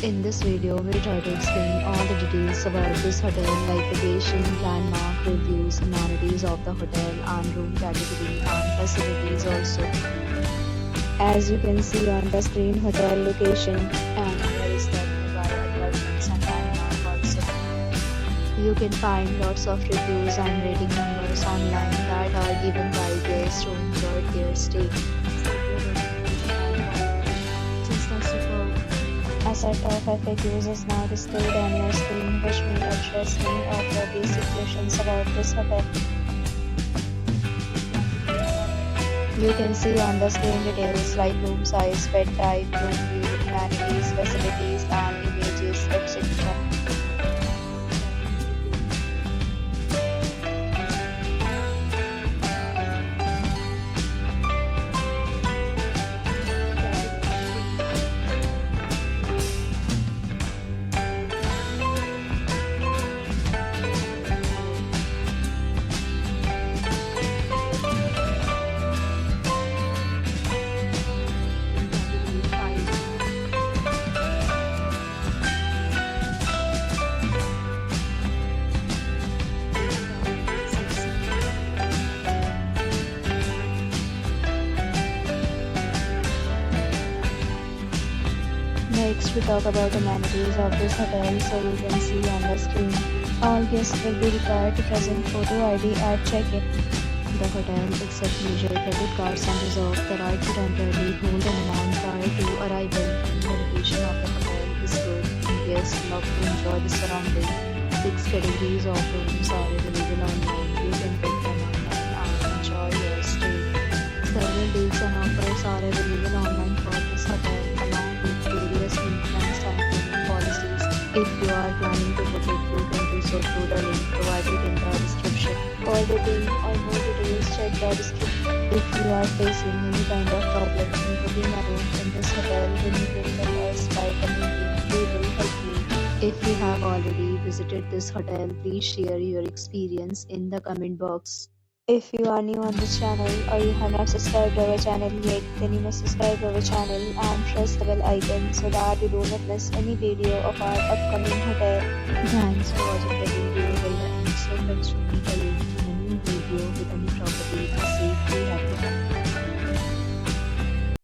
In this video, we try to explain all the details about this hotel like location, landmark, reviews, amenities of the hotel and room category and facilities also. As you can see on the screen, hotel location and here is the nearby attractions and landmark also. You can find lots of reviews and rating numbers online that are given by guests who enjoyed their stay. A set of FAQs is now displayed on your screen which may address many of your basic questions about this hotel. You can see on the screen details like room size, bed type, room view, amenities, facilities and images, etc. Next, we talk about amenities of this hotel. So you can see on the screen, all guests will be required to present photo ID at check-in. The hotel accepts major credit cards and reserves the right to temporarily hold an amount prior to arrival. The location of the hotel is good and guests love to enjoy the surrounding. 6 categories of rooms are available online. You can pick them online and enjoy your stay. Several dates and offers are available online for this hotel along with various maintenance and cleaning policies. If you are planning to book it, you can do so through the link provided in the description. For booking or more details, check the description. If you are facing any kind of problem in booking a room in this hotel, then you can tell us by commenting. We will help you. If you have already visited this hotel, please share your experience in the comment box. If you are new on this channel or you have not subscribed our channel yet, then you must subscribe our channel and press the bell icon so that you do not miss any video of our upcoming hotel. Thanks for watching the video.